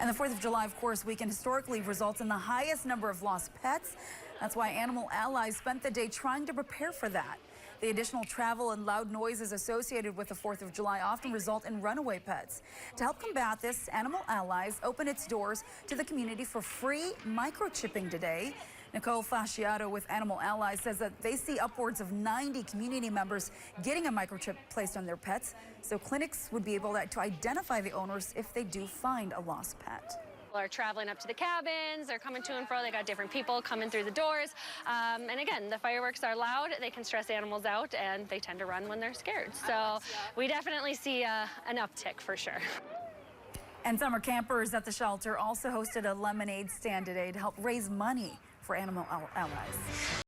And the 4th of July, of course, weekend historically results in the highest number of lost pets. That's why Animal Allies spent the day trying to prepare for that. The additional travel and loud noises associated with the 4th of July often result in runaway pets. To help combat this, Animal Allies opened its doors to the community for free microchipping today. Nicole Fasciato with Animal Allies says that they see upwards of 90 community members getting a microchip placed on their pets, so clinics would be able to identify the owners if they do find a lost pet. Are traveling up to the cabins, they're coming to and fro, they got different people coming through the doors. And again, the fireworks are loud, they can stress animals out, and they tend to run when they're scared. So we definitely see an uptick for sure. And summer campers at the shelter also hosted a lemonade stand today to help raise money for Animal Allies.